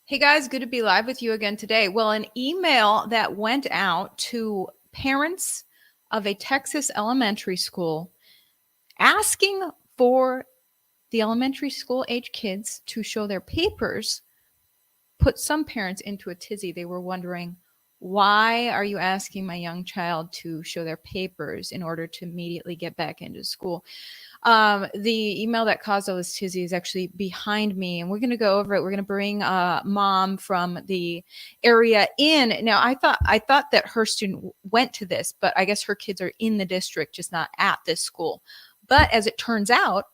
Hey guys, good to be live with you again today. Well, an email that went out to parents of a Texas elementary school asking for the elementary school age kids to show their papers put some parents into a tizzy. They were wondering, why are you asking my young child to show their papers in order to immediately get back into school? The email that caused all this tizzy is actually behind me, and we're going to go over it. We're going to bring mom from the area in. Now, I thought that her student went to this, but I guess her kids are in the district, just not at this school. But as it turns out,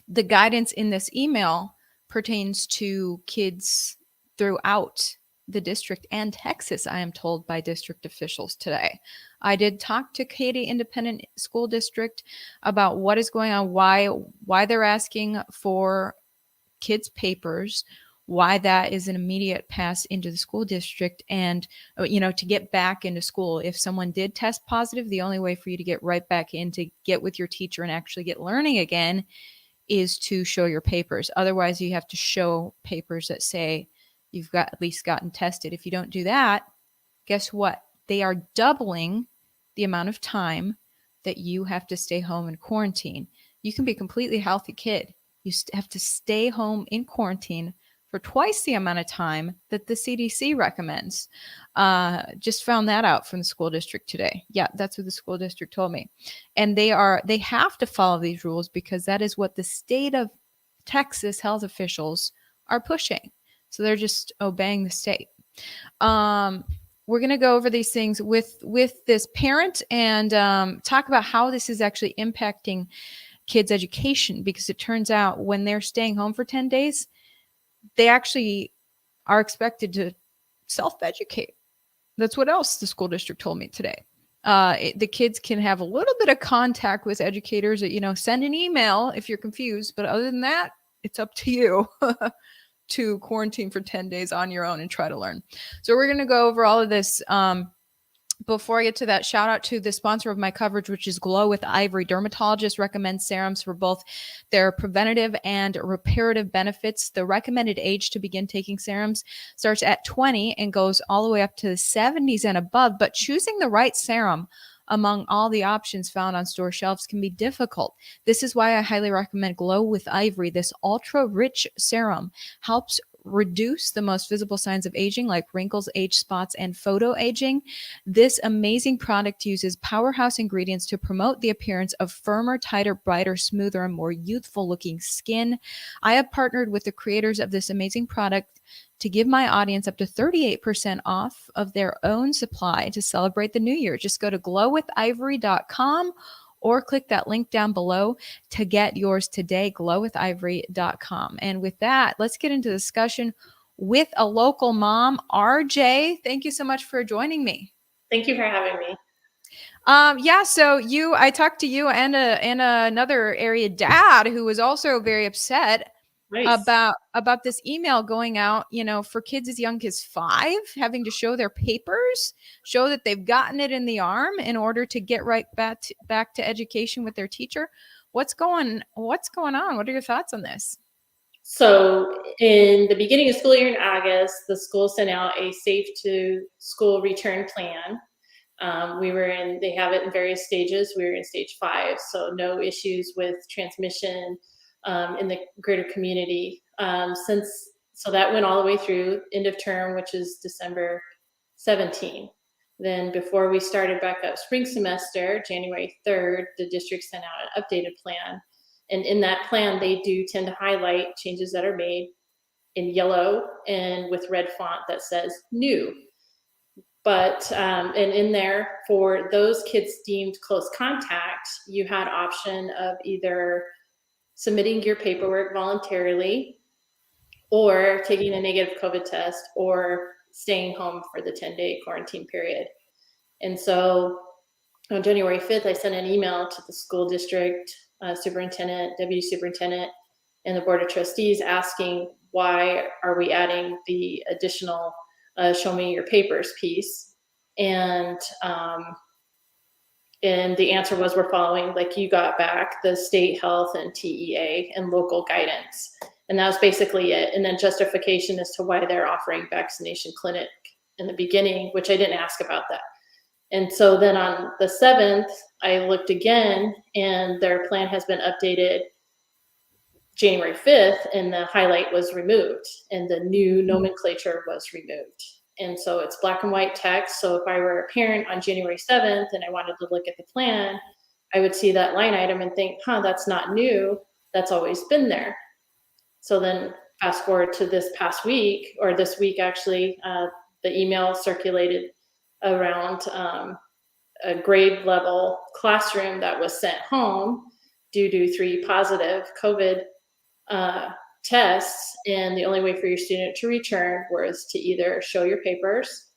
the guidance in this email pertains to kids throughout the district and Texas, I am told by district officials today. I did talk to Katy Independent School District about what is going on, why they're asking for kids' papers, why that is an immediate pass into the school district, and to get back into school. If someone did test positive, the only way for you to get right back in to get with your teacher and actually get learning again is to show your papers. Otherwise, you have to show papers that say you've got at least gotten tested. If you don't do that, guess what? They are doubling the amount of time that you have to stay home in quarantine. You can be a completely healthy kid. You have to stay home in quarantine for twice the amount of time that the CDC recommends. Just found that out from the school district today. Yeah, that's what the school district told me. And they have to follow these rules because that is what the state of Texas health officials are pushing. So they're just obeying the state. We're going to go over these things with this parent and talk about how this is actually impacting kids' education, because it turns out when they're staying home for 10 days, they actually are expected to self-educate. That's what else the school district told me today. The kids can have a little bit of contact with educators, send an email if you're confused, but other than that, it's up to you to quarantine for 10 days on your own and try to learn. So we're going to go over all of this. Before I get to that, shout out to the sponsor of my coverage, which is Glow with Ivory. Dermatologists recommend serums for both their preventative and reparative benefits. The recommended age to begin taking serums starts at 20 and goes all the way up to the 70s and above. But choosing the right serum among all the options found on store shelves can be difficult. This is why I highly recommend Glow with Ivory. This ultra-rich serum helps reduce the most visible signs of aging like wrinkles, age spots, and photo aging. This amazing product uses powerhouse ingredients to promote the appearance of firmer, tighter, brighter, smoother, and more youthful looking skin. I have partnered with the creators of this amazing product to give my audience up to 38% off of their own supply to celebrate the new year. Just go to glowwithivory.com or click that link down below to get yours today, glowwithivory.com. And with that, let's get into discussion with a local mom, RJ. Thank you so much for joining me. Thank you for having me. So I talked to you and another area dad who was also very upset Nice. about this email going out, for kids as young as 5, having to show their papers, show that they've gotten it in the arm in order to get right back to education with their teacher. What's going on? What are your thoughts on this? So in the beginning of school year in August, the school sent out a safe to school return plan. They have it in various stages. We were in stage 5, so no issues with transmission in the greater community. So that went all the way through end of term, which is December 17. Then before we started back up spring semester, January 3rd, the district sent out an updated plan. And in that plan, they do tend to highlight changes that are made in yellow and with red font that says new. But, and in there, for those kids deemed close contact, you had option of either submitting your paperwork voluntarily or taking a negative COVID test or staying home for the 10-day quarantine period. And so on January 5th, I sent an email to the school district superintendent, deputy superintendent, and the board of trustees asking, why are we adding the additional show me your papers piece? And the answer was, we're following, like you got back, the state health and TEA and local guidance. And that was basically it. And then justification as to why they're offering vaccination clinic in the beginning, which I didn't ask about that. And so then on the 7th, I looked again, and their plan has been updated January 5th, and the highlight was removed, and the new nomenclature was removed. And so it's black and white text. So if I were a parent on January 7th and I wanted to look at the plan, I would see that line item and think, that's not new. That's always been there. So then fast forward to this past week, or this week actually, the email circulated around a grade level classroom that was sent home due to 3 positive COVID tests, and the only way for your student to return was to either show your papers,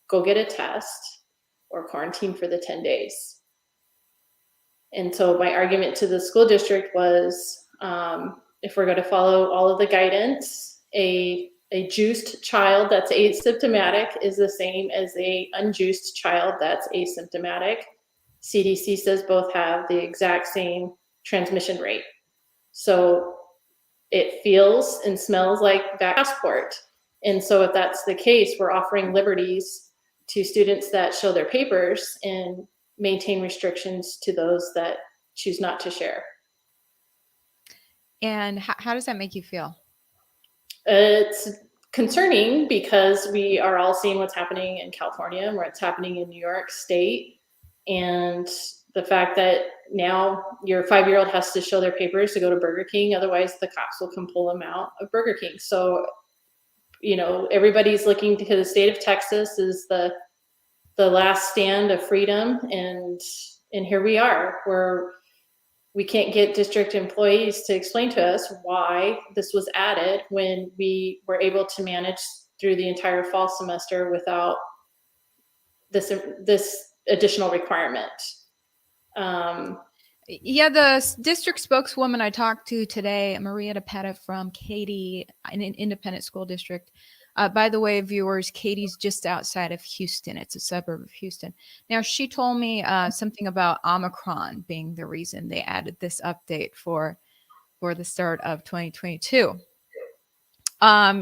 go get a test, or quarantine for the 10 days. And so my argument to the school district was, if we're going to follow all of the guidance, a juiced child that's asymptomatic is the same as a unjuiced child that's asymptomatic. CDC says both have the exact same transmission rate. So it feels and smells like that passport. And so if that's the case, we're offering liberties to students that show their papers and maintain restrictions to those that choose not to share. And how does that make you feel? It's concerning because we are all seeing what's happening in California and what's happening in New York State. And the fact that now your 5-year-old has to show their papers to go to Burger King, otherwise the cops will come pull them out of Burger King. So, everybody's looking to the state of Texas is the last stand of freedom, and here we are, where we can't get district employees to explain to us why this was added when we were able to manage through the entire fall semester without this additional requirement. Yeah, the district spokeswoman I talked to today, Maria DePetta from Katy, an independent school district. By the way, viewers, Katy's just outside of Houston. It's a suburb of Houston. Now, she told me something about Omicron being the reason they added this update for the start of 2022.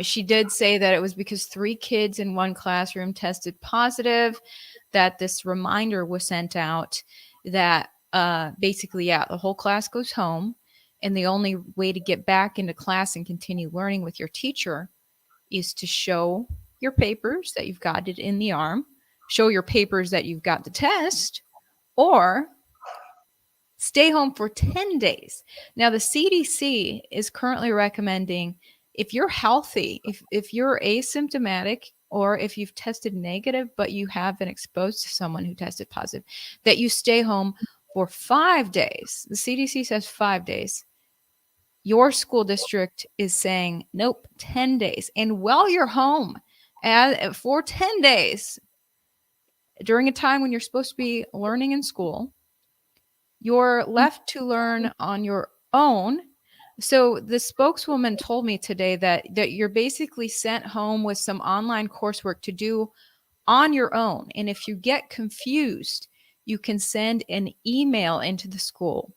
She did say that it was because 3 kids in one classroom tested positive, that this reminder was sent out that basically, the whole class goes home, and the only way to get back into class and continue learning with your teacher is to show your papers that you've got it in the arm, show your papers that you've got the test, or stay home for 10 days. Now, the CDC is currently recommending, if you're healthy, if you're asymptomatic, or if you've tested negative, but you have been exposed to someone who tested positive, that you stay home for 5 days. The CDC says 5 days. Your school district is saying, nope, 10 days. And while you're home for 10 days, during a time when you're supposed to be learning in school, you're left to learn on your own. So the spokeswoman told me today that you're basically sent home with some online coursework to do on your own. And if you get confused, you can send an email into the school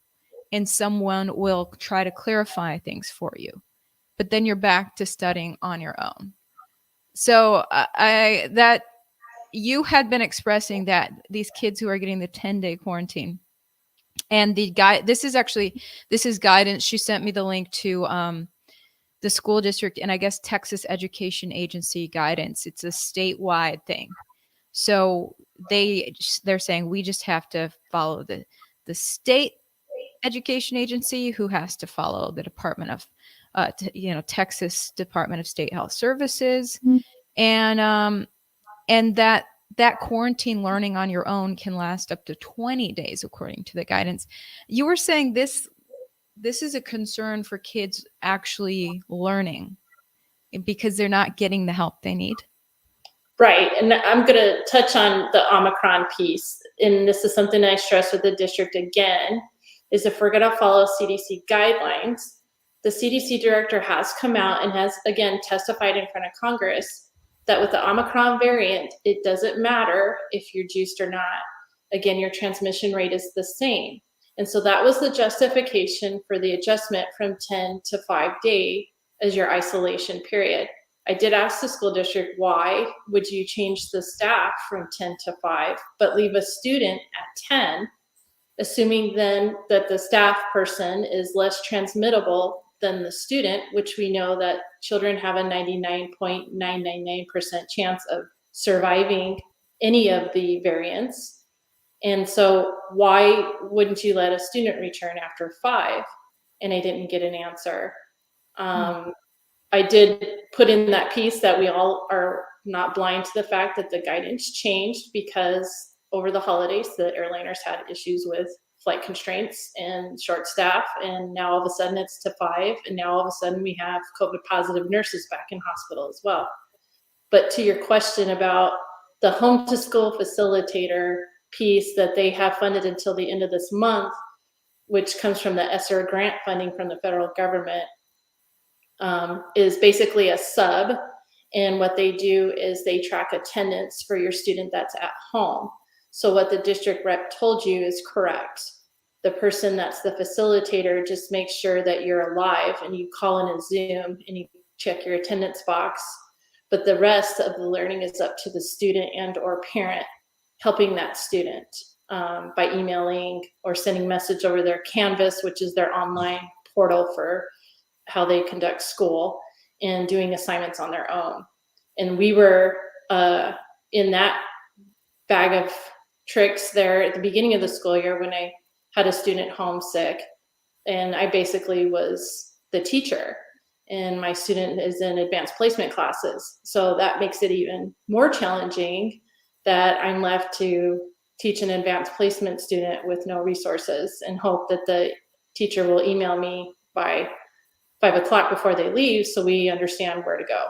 and someone will try to clarify things for you. But then you're back to studying on your own. So that you had been expressing that these kids who are getting the 10-day quarantine, and the guy, this is guidance. She sent me the link to the school district and I guess Texas Education Agency guidance. It's a statewide thing. So they're saying we just have to follow the state education agency, who has to follow the Department of Texas Department of State Health Services. Mm-hmm. And that quarantine learning on your own can last up to 20 days, according to the guidance. You were saying this is a concern for kids actually learning because they're not getting the help they need. Right. And I'm going to touch on the Omicron piece. And this is something I stress with the district again, is if we're going to follow CDC guidelines, the CDC director has come out and has, again, testified in front of Congress that with the Omicron variant, it doesn't matter if you're juiced or not. Again, your transmission rate is the same. And so that was the justification for the adjustment from 10 to 5 day as your isolation period. I did ask the school district, why would you change the staff from 10 to 5, but leave a student at 10, assuming then that the staff person is less transmittable than the student, which we know that children have a 99.999% chance of surviving any of the variants. And so why wouldn't you let a student return after 5? And I didn't get an answer. I did put in that piece that we all are not blind to the fact that the guidance changed because over the holidays, the airliners had issues with flight constraints and short staff. And now all of a sudden it's to 5. And now all of a sudden we have COVID positive nurses back in hospital as well. But to your question about the home to school facilitator piece that they have funded until the end of this month, which comes from the ESSER grant funding from the federal government, is basically a sub. And what they do is they track attendance for your student that's at home. So what the district rep told you is correct. The person that's the facilitator just makes sure that you're alive, and you call in a Zoom and you check your attendance box. But the rest of the learning is up to the student and or parent helping that student by emailing or sending message over their Canvas, which is their online portal for how they conduct school, and doing assignments on their own. And we were in that bag of tricks there at the beginning of the school year when I had a student homesick, and I basically was the teacher, and my student is in advanced placement classes. So that makes it even more challenging that I'm left to teach an advanced placement student with no resources and hope that the teacher will email me by 5 o'clock before they leave so we understand where to go.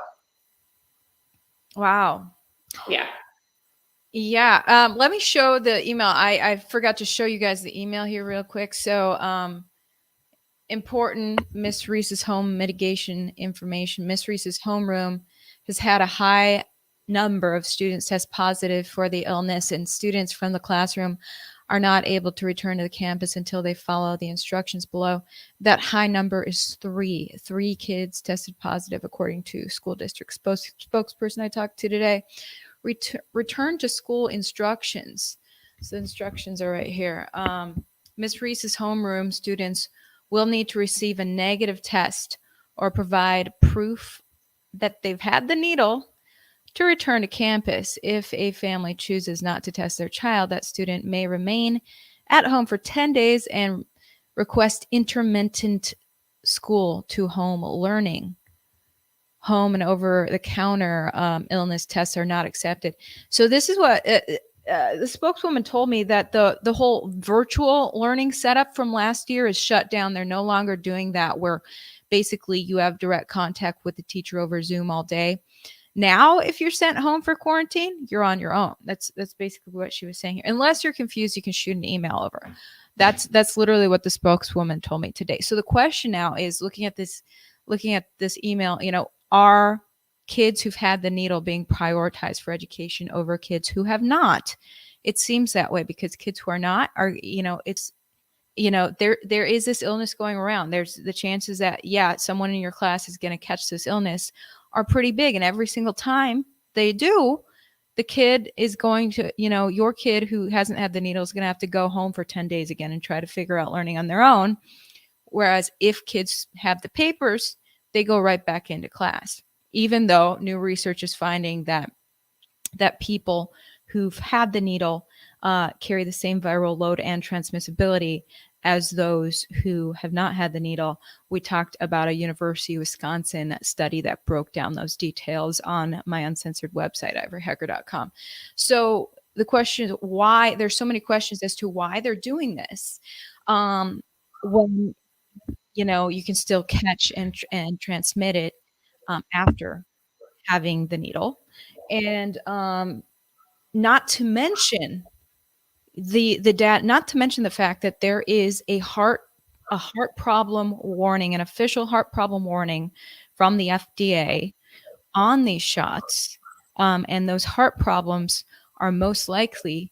Wow. Yeah. Yeah. Let me show the email. I forgot to show you guys the email here real quick. So important Miss Reese's home mitigation information. Miss Reese's homeroom has had a high number of students test positive for the illness, and students from the classroom are not able to return to the campus until they follow the instructions below. That high number is 3. 3 kids tested positive, according to school district spokesperson I talked to today. Return to school instructions. So the instructions are right here. Ms. Reese's homeroom students will need to receive a negative test or provide proof that they've had the needle to return to campus. If a family chooses not to test their child, that student may remain at home for 10 days and request intermittent school to home learning. Home and over-the-counter illness tests are not accepted. So this is what the spokeswoman told me, that the whole virtual learning setup from last year is shut down. They're no longer doing that, where basically you have direct contact with the teacher over Zoom all day. Now, if you're sent home for quarantine, you're on your own. That's basically what she was saying here. Unless you're confused, you can shoot an email over. That's literally what the spokeswoman told me today. So the question now is, looking at this email, are kids who've had the needle being prioritized for education over kids who have not? It seems that way, because kids who are not are, there is this illness going around. There's the chances that, someone in your class is going to catch this illness are pretty big. And every single time they do, the kid is going to, your kid who hasn't had the needle is going to have to go home for 10 days again and try to figure out learning on their own. Whereas if kids have the papers, they go right back into class, even though new research is finding that people who've had the needle carry the same viral load and transmissibility as those who have not had the needle. We talked about a University of Wisconsin study that broke down those details on my uncensored website, ivoryhecker.com. So the question is why. There's so many questions as to why they're doing this. When you can still catch and transmit it after having the needle, and not to mention not to mention the fact that there is a heart problem warning, an official heart problem warning from the FDA on these shots, and those heart problems are most likely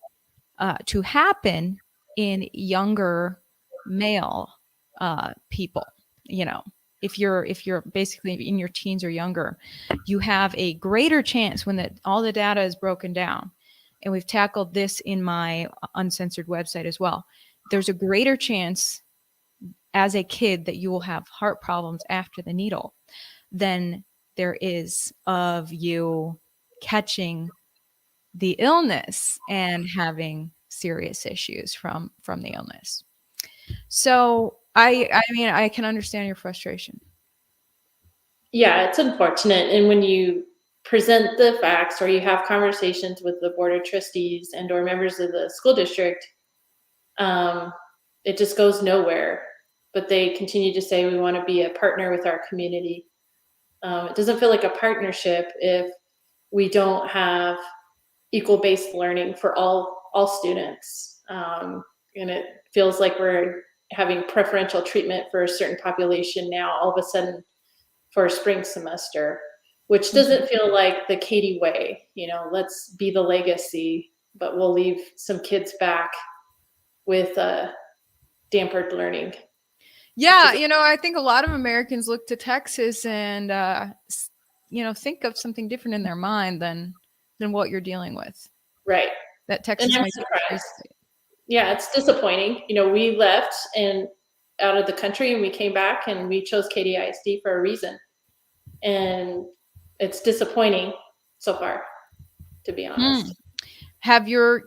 to happen in younger male people. if you're basically in your teens or younger, you have a greater chance when all the data is broken down, and we've tackled this in my uncensored website as well. There's a greater chance as a kid that you will have heart problems after the needle than there is of you catching the illness and having serious issues from the illness. So I mean, I can understand your frustration. Yeah, it's unfortunate. And when you present the facts or you have conversations with the board of trustees and or members of the school district, um, it just goes nowhere. But they continue to say we want to be a partner with our community. It doesn't feel like a partnership if we don't have equal-based learning for all students, and it feels like we're having preferential treatment for a certain population now all of a sudden for a spring semester, which doesn't feel like the Katie way. Let's be the legacy, but we'll leave some kids back with dampered learning. Yeah, I think a lot of Americans look to Texas and think of something different in their mind than what you're dealing with. Right. That Texas And I'm might surprised. Yeah, it's disappointing. We left and out of the country and we came back and we chose KDISD for a reason. And it's disappointing so far, to be honest. Have your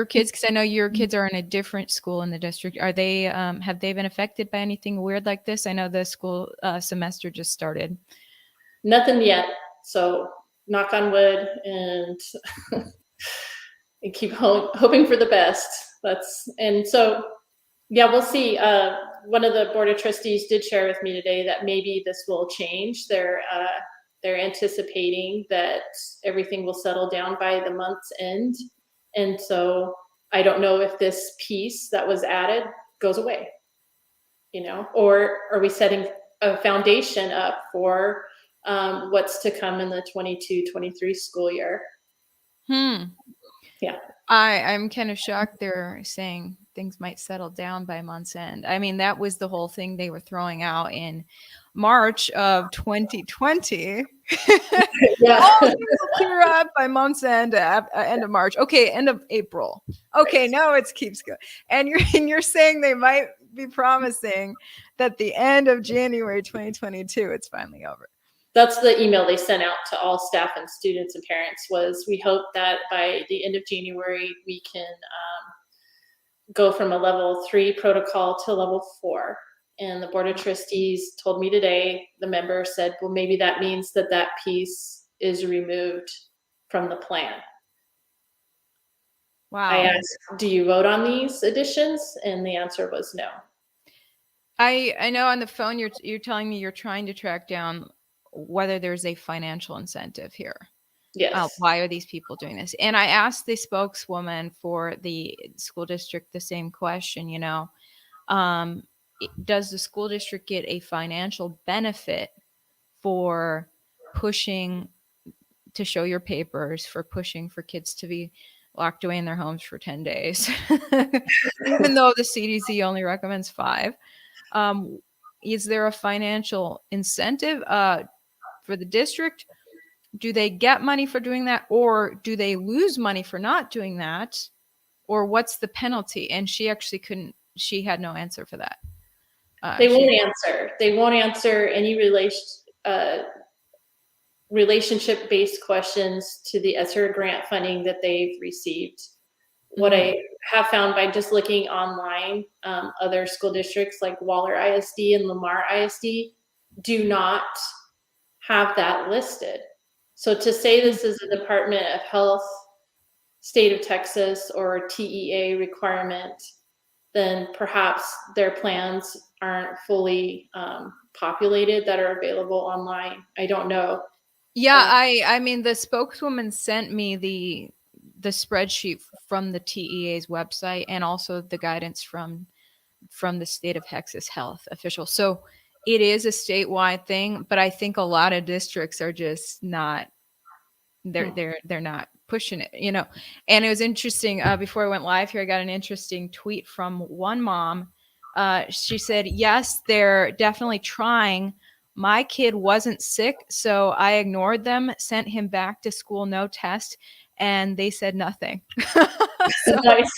kids, because I know your kids are in a different school in the district, are they have they been affected by anything weird like this? I know the school semester just started. Nothing yet. So knock on wood and and keep hoping for the best. Yeah, we'll see. One of the board of trustees did share with me today that maybe this will change. They're anticipating that everything will settle down by the month's end. And so I don't know if this piece that was added goes away, or are we setting a foundation up for what's to come in the 22-23 school year? Yeah. I'm kind of shocked they're saying things might settle down by month's end. I mean, that was the whole thing they were throwing out in March of 2020. Yeah. All things will clear up by month's end, end of March. Okay, end of April. Okay, now it keeps going. And you're saying they might be promising that the end of January 2022, it's finally over. That's the email they sent out to all staff and students and parents was, we hope that by the end of January, we can go from a level 3 protocol to level 4. And the board of trustees told me today, the member said, well, maybe that means that piece is removed from the plan. Wow. I asked, do you vote on these additions? And the answer was no. I know on the phone you're telling me you're trying to track down whether there's a financial incentive here. Yes. Why are these people doing this? And I asked the spokeswoman for the school district the same question, does the school district get a financial benefit for pushing to show your papers, for pushing for kids to be locked away in their homes for 10 days, even though the CDC only recommends 5? Is there a financial incentive for the district? Do they get money for doing that, or do they lose money for not doing that? Or what's the penalty? And she had no answer for that. They won't answer. They won't answer any relationship-based questions to the ESSER grant funding that they've received. What I have found by just looking online, other school districts like Waller ISD and Lamar ISD do not have that listed. So to say this is a Department of Health, State of Texas, or TEA requirement, then perhaps their plans aren't fully populated that are available online. I don't know. Yeah, I mean, the spokeswoman sent me the spreadsheet from the TEA's website and also the guidance from the State of Texas health official. So it is a statewide thing, but I think a lot of districts are just not they're not pushing it, And it was interesting, before I went live here, I got an interesting tweet from one mom. She said, yes, they're definitely trying, My kid wasn't sick, so I ignored them, sent him back to school, no test, and they said nothing. So, Nice.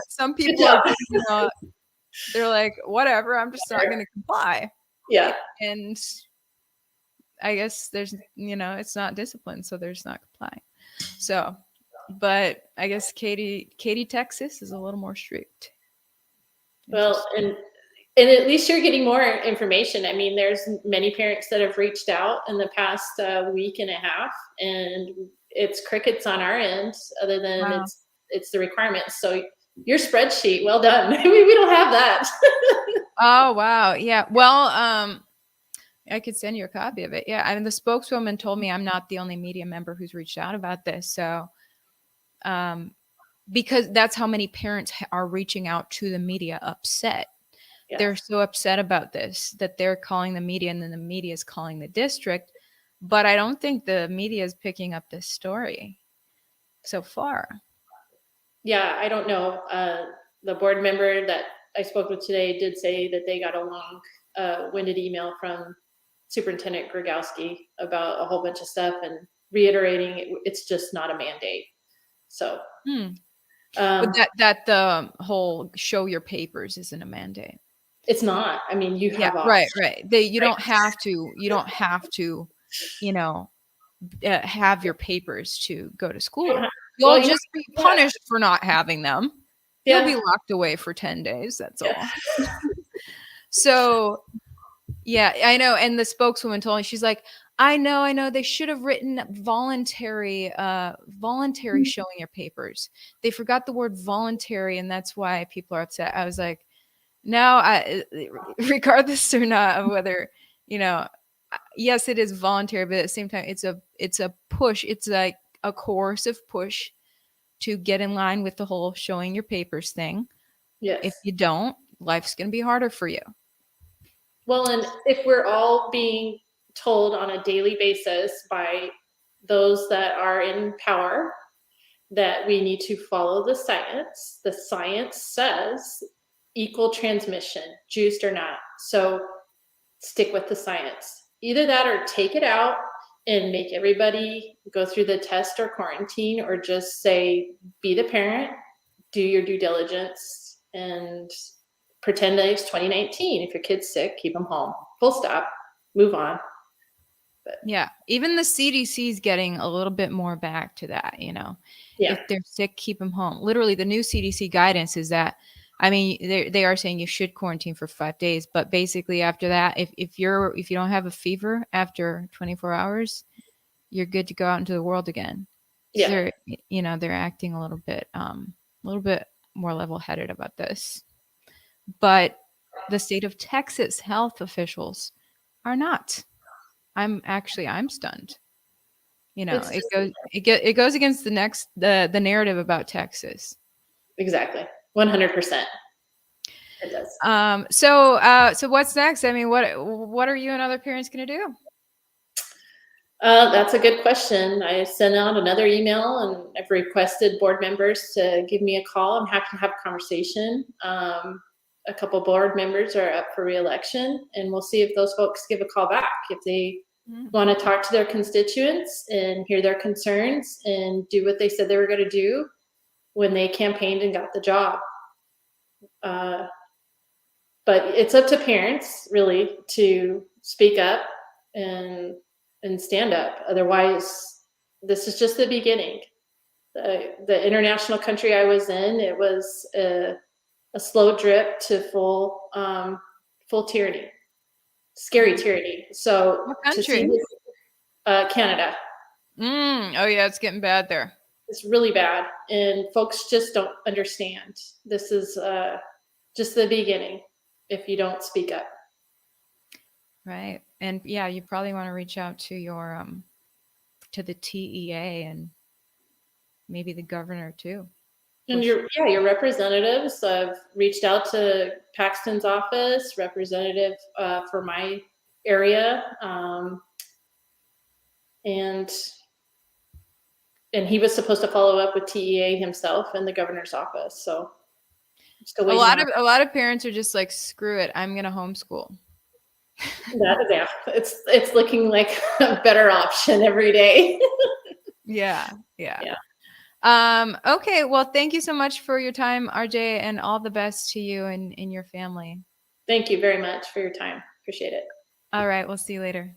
some Good people are job. just, they're like, whatever, I'm just not going to comply. Yeah. And I guess there's, it's not discipline, so there's not complying. So, but I guess Katy, Texas is a little more strict. Well, Interesting. and at least you're getting more information. I mean, there's many parents that have reached out in the past week and a half, and it's crickets on our end. Other than Wow. it's the requirements. So your spreadsheet, well done. We don't have that. Oh, wow. Yeah. Well, I could send you a copy of it. Yeah. I mean, the spokeswoman told me I'm not the only media member who's reached out about this. So, um, because that's how many parents are reaching out to the media upset. Yeah. They're so upset about this that they're calling the media and then the media is calling the district. But I don't think the media is picking up this story so far. Yeah, I don't know. The board member that I spoke with today did say that they got a long-winded email from Superintendent Grigowski about a whole bunch of stuff and reiterating it's just not a mandate. So, But um, that the whole show your papers isn't a mandate. it's not. I mean, you Yeah, have options, right. You right? don't have to. You don't have to. You know, have your papers to go to You don't school. have- well, You'll just be yeah, punished for not having them. You'll be yeah, locked away for 10 days. That's yeah. all. So, yeah, I know. And the spokeswoman told me, she's like, I know. They should have written voluntary showing your papers. They forgot the word voluntary, and that's why people are upset. I was like, no, regardless or not of whether, yes, it is voluntary, but at the same time, it's a push. It's like a coercive push to get in line with the whole showing your papers thing. If Yes. you don't, life's going to be harder for you. Well, and if we're all being told on a daily basis by those that are in power that we need to follow the science says equal transmission, juiced or not. So stick with the science. Either that or take it out and make everybody go through the test or quarantine, or just say, be the parent, do your due diligence, and pretend that it's 2019. If your kid's sick, keep them home. Full stop. Move on. Yeah. Even the CDC is getting a little bit more back to that, Yeah. If they're sick, keep them home. Literally, the new CDC guidance is that, I mean, they are saying you should quarantine for 5 days, but basically after that, if you don't have a fever after 24 hours, you're good to go out into the world again. So Yeah. they're acting a little bit more level-headed about this. But the state of Texas health officials are not. I'm stunned. It's It just goes against the narrative about Texas. exactly 100%. It does. So what's next? I mean, what are you and other parents going to do? That's a good question. I sent out another email and I've requested board members to give me a call. I'm happy to have a conversation. A couple board members are up for reelection, and we'll see if those folks give a call back. If they want to talk to their constituents and hear their concerns and do what they said they were going to do when they campaigned and got the job. But it's up to parents really to speak up and stand up. Otherwise, this is just the beginning. The international country I was in, it was a slow drip to full tyranny, scary tyranny. So What to see country? this, Canada, Oh yeah, it's getting bad there. it's really bad, and folks just don't understand. This is just the beginning if you don't speak up. Right. And yeah, you probably want to reach out to your to the TEA and maybe the governor too. And your representatives. I've reached out to Paxton's office, representative for my area, and he was supposed to follow up with TEA himself and the governor's office. So I'm still A waiting lot on. of a lot of parents are just like, screw it, I'm gonna homeschool. Yeah, it's looking like a better option every day. Yeah, yeah. Yeah. Okay, well, thank you so much for your time, RJ, and all the best to you and your family. Thank you very much for your time. Appreciate it. All right, we'll see you later.